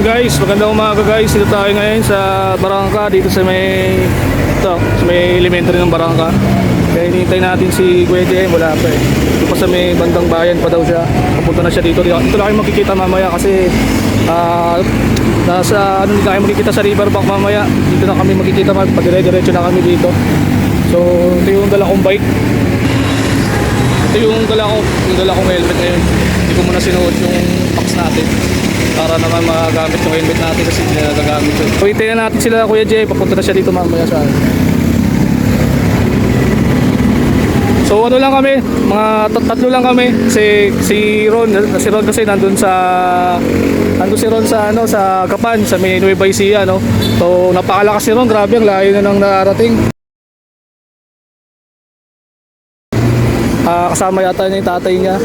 Ayun guys, magandang umaga guys. Dito tayo ngayon sa Barangka, dito sa may elementary ng Barangka. Kaya hinihintay natin si Kuya Jem, wala pa eh. Dito pa sa may bandang bayan pa daw siya. Papunta na siya dito. Dito lang kayo makikita mamaya kasi hindi tayo makikita sa riverbank mamaya. Dito na kami makikita, pagdire-diretso na kami dito. So ito yung dala kong bike. Ito yung dala kong helmet ngayon. Hindi ko muna sinuot yung packs natin para naman magagamit yung helmet natin kasi hindi na nagagamit yun. So hintayin na natin sila Kuya Jay, papunta na siya dito mamaya sa akin. So ano lang kami, mga tatlo lang kami. Si Ron kasi nandun si Ron sa Kapan, sa may Nueva Ecija, no. So napakalakas si Ron, grabe ang layo na nang narating. Kasama yata niya yung tatay niya.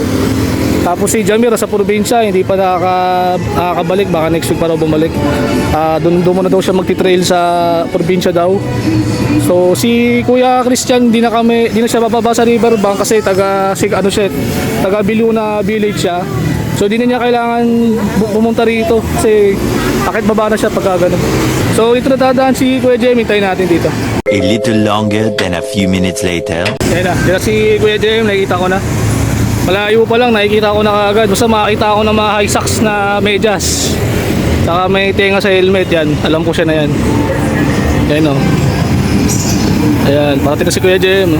Tapos si Jamir sa probinsya, hindi pa nakakabalik, baka next week pa raw bumalik. Doon muna daw siya magti-trail sa probinsya daw. So si Kuya Christian, di na siya bababa sa riverbank kasi taga Biluna Village siya. So di na niya kailangan pumunta rito kasi akit baba na siya pagka ganun. So dito na dadaan si Kuya Jem, hintayin natin dito. A little longer than a few minutes later. Yan na si Kuya Jem, nakikita ko na. Malayo pa lang, nakikita ko na kaagad. Basta makakita ko na mga high socks na medyas. Saka may tenga sa helmet, yan. Alam ko siya na yan. Yan o. Ayan, parating na si Kuya Jem.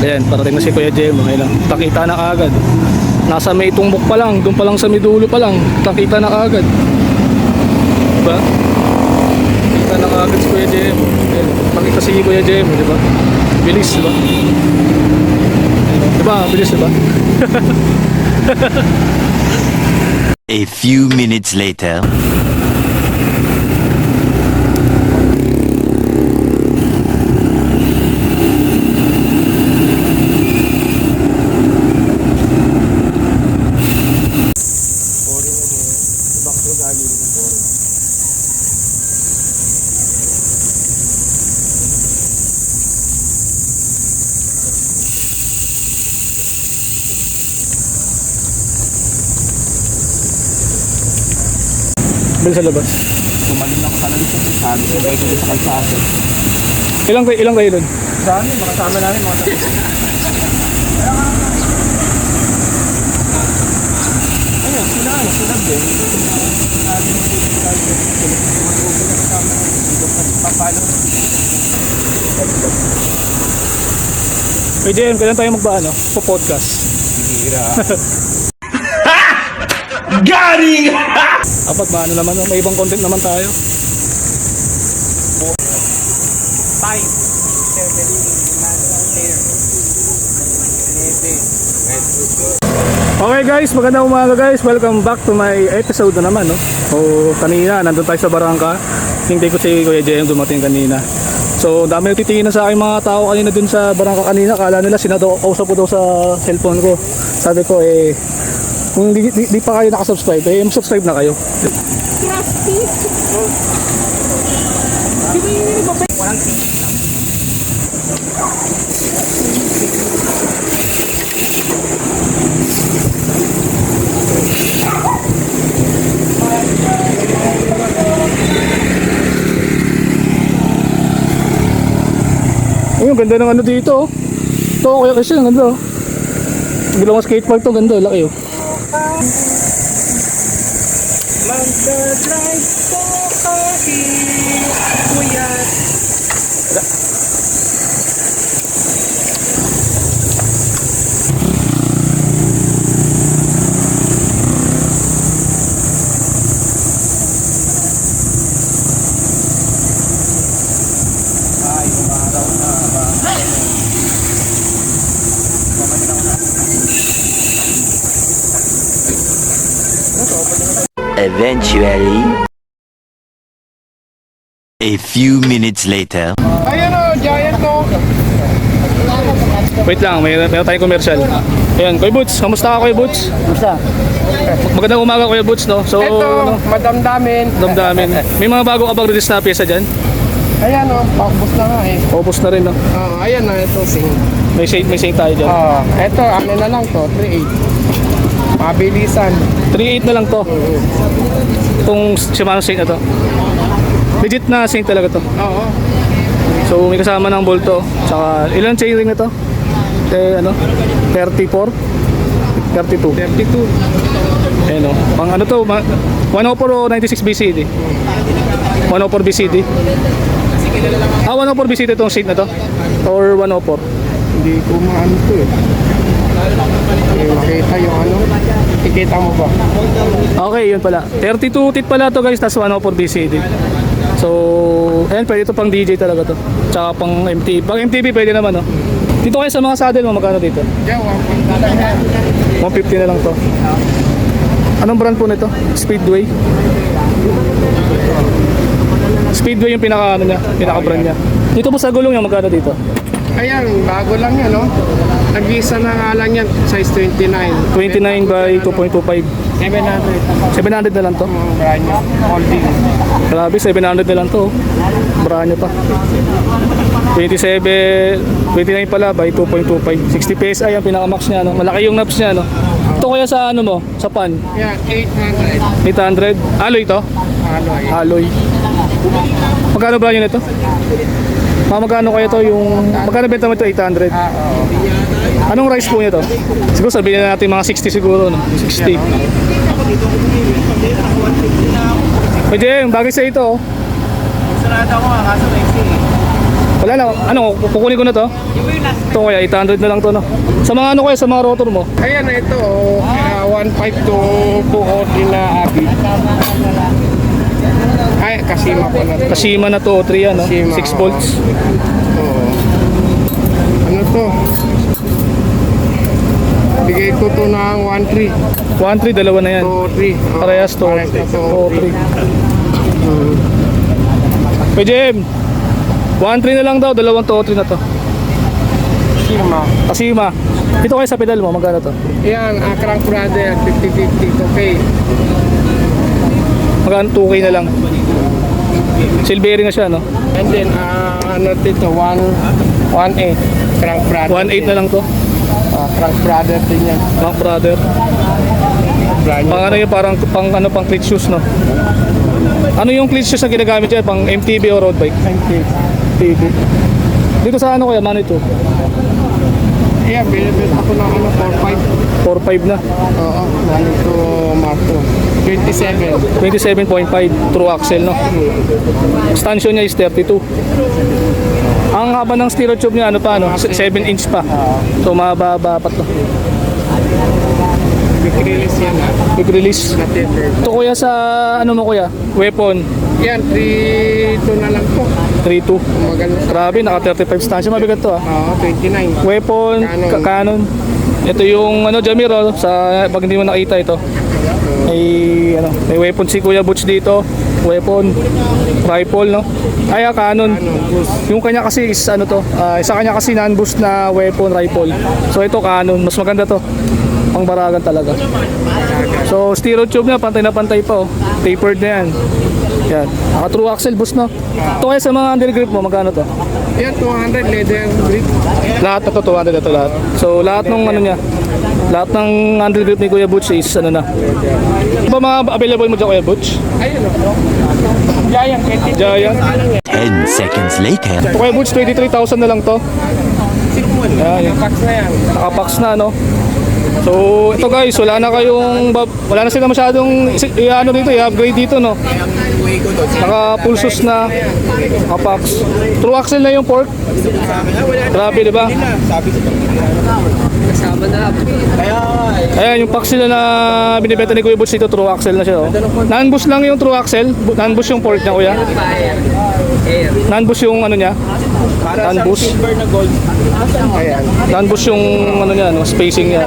Ayan, parating na si Kuya Jem. Ayan, nakita na kaagad. Nasa may tumbok pa lang, doon pa lang sa midulo pa lang. Nakita na kaagad. Diba? Nakita na kaagad si Kuya Jem. Ayan, nakita si Kuya Jem, diba? Bilis, diba? Bilis, diba? A few minutes later. Doon sa labas. Tumalun lang sa labas sa sabi ko kayo sa kalsada. Ilang kayo doon? Dami, makasama namin mga tayo. Ayun, sila din. Hey Jem, kailan tayo magbaano? Po-podcast. Hira. Garing! Dapat ba ano naman, may ibang content naman tayo. Time. Okay guys, magandang umaga guys. Welcome back to my episode na naman, no? O kanina, nandun tayo sa Barangka. Hintay ko si Kuya Jem dumating kanina. So, dami nagtitingin na sa aking mga tao kanina dun sa Barangka kanina. Kala nila kausap ko daw sa cellphone ko. Sabi ko, kung di pa kayo nakasubscribe, subscribe na kayo. Ayun, ganda ng ano dito, oh. Ito, kaya kasi ang ganda, oh. Gilawang skatepark to, ganda, laki, oh. Magdadrive po kahit puyat. Ay, umaraw na ba? Eventually. A few minutes later. Ayan o, giant o. Wait lang, may tayong commercial. Ayan, Kuya Boots, kamusta ka Kuya Boots? Basta. Magandang umaga Kuya Boots, no? So, Ito, madamdamin. damdamin. May mga bago ka bang release na pyesa dyan? Ayan o, paubos na nga eh. Paubos na rin, no? Ayan na, ito sing. May sing tayo dyan. Ito, ano na lang to, 3.8. Mabilisan. 3.8 na lang to. Itong Shimano Saint na to. Legit na Saint talaga to. Oo. So may kasama ng bolto. Tsaka ilan chainring na to? Ano? 34? 32. 32. Ayan o. Pang ano to? 104 o 96 BCD? 104 BCD? 104 BCD itong Saint na to? Or 104? Hindi ko maano to eh. Makita yung ano. Ikita mo ba? Okay, yun pala. 32 tit pala to guys, tas 104 BCD. So, ayan, pwede ito pang DJ talaga to. Tsaka pang MTB. Pang MTB pwede naman, no? Dito kayo sa mga saddle mo, magkano dito? Yeah, 150 na lang to. Anong brand po nito? Speedway? Speedway yung pinaka, ano niya, pinaka brand niya. Dito po sa gulong niya, magkano dito? Ayan, bago lang yan, no? Nag-isa na nga lang yan, size 29. 29 by 2.25. 700. 700 na lang to. Brand new. Holding. Grabe, 700 na lang to. Brand new pa. 29 pala by 2.25. 60 PSI ang pinaka-max niya, no? Malaki yung naps niya, no? Ito kaya sa ano mo? Sa pan? Yan, 800. 800. Alloy to? Alloy. Alloy. Magkano ba yun ito? Magkano kaya to yung... Magkano benta mo ito? 800. Oo. Anong rice po niya to? Siguro sabihin na natin mga 60 siguro, no? 60. Pwede, bagay sa ito, oh. Sarado ko nga, kaso Lexi. Wala na, ano, kukunin ko na to. Ito kaya, 800 na lang to, no? Sa mga ano kaya, sa mga rotor mo? Ayan, ito, 1.5 to buo din na abi. Ay, Kasima po na to. Kashima na to, 3 yan, no? Kashima, 6 volts. Oo. Ano to? Bigay ko to ng 1.3. 1.3, dalawa na yan. 2.3. Parehas to. Parehas na to. 3. Pwede, 1.3 na lang daw, dalawang to, 3 na to. Kasima. Kashima. Dito kayo sa pedal mo, magkano to? Yan, Crank Brother, 50-50, okay. Magkano 2K na lang. Silvery na siya, no? And then, ano dito, 1.8. Crank Brother. 1.8 na lang to. Crank Brother din yan. Mga brother. Brand new. Pang ano yun, parang pang cleat shoes, no? Ano yung cleat shoes na ginagamit dyan? Pang MTB o road bike? MTB. Dito sa ano kaya, Manitou? Yeah, bilibid ako ng ano, 4.5. 4.5 na. Oo, Manito Marco. 27. 27.5 true axle, no? Stanchion niya is 32. Ang haba ng stereo tube niya, ano pa, no? 7 inch pa. So, mababa pa to. Quick release yan, ha? Quick release. Na-taper. Ito kuya sa, ano mo kuya? Weapon. Yan, 3.2 na lang po. 3.2. Maganda sa... Grabe, naka 35 stanchion. Mabigat to, ah. Oo, 29. Weapon, Canon. Canon. Ito yung ano Jamir, oh, sa pag hindi mo nakita ito. May weapon si Kuya Butch dito. Weapon, rifle, no? Ay, Canon. Yung kanya kasi is ano to, isa kanya kasi non-boost na weapon rifle. So ito Canon, mas maganda to. Pang baragan talaga. So stereo tube na pantay pa, oh. Tapered na yan. Yan. Naka true axle boost, no? Ito kaya sa mga undergrip mo, magkano to? Yan, 200 leather grip. Lahat na to, 200 na to lahat. So lahat ng ano niya, lahat ng undergrip ni Kuya Butch is ano na. Ano ba mga available mo dyan Kuya Butch? Ayun, o. Giant, 23. Giant. 10 seconds later. Ito Kuya Butch, 23,000 na lang to. Yan, Pax na yan. nakapax na, no? So ito guys, wala na sila masyadong ano dito, i-upgrade dito, no? Naka pulsos na, nakapax. True axle na yung fork. Grabe, di ba? Ayan, yung pack sila na binibenta ni Kuya Butch dito, true axle na siya, oh. Non-boost lang yung true axle, non-boost yung fork niya, kuya. Non-boost yung ano niya, non-boost. Ayan. Non-boost yung ano niya, no, spacing niya.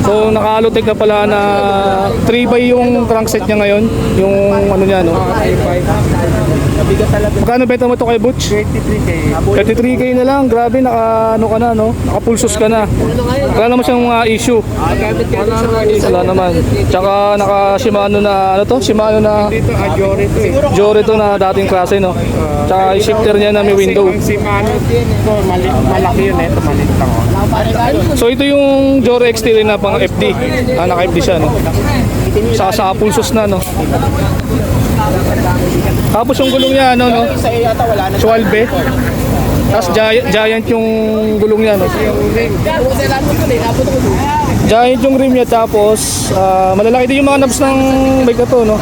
So naka-alotech na pala na 3x yung crankset niya ngayon, yung ano niya, no. 3.5. Magkano benta mo to kay Butch? 23K. 33k na lang, grabe, naka ano ka na, no? Nakapulsos ka na. Wala naman siyang mga issue. Wala naman. Tsaka naka Shimano na, ano to? Shimano na Dito, Ajori to eh. Jore to na dating klase, no? Tsaka yung shifter niya na may window. Ang Shimano to, malaki yun eh. Ito maliit lang oh. So ito yung Jore XT rin na pang FD. Naka-FD siya, no? Sa pulsos na, no? Tapos yung gulong niya, ano, no? Schwalbe. Tapos giant yung gulong niya, no? Giant yung rim niya, tapos malalaki din yung mga knobs ng bike na to, no?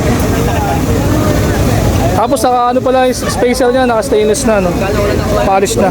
Tapos naka ano pala, yung spacer niya, naka stainless na, no? Polish na.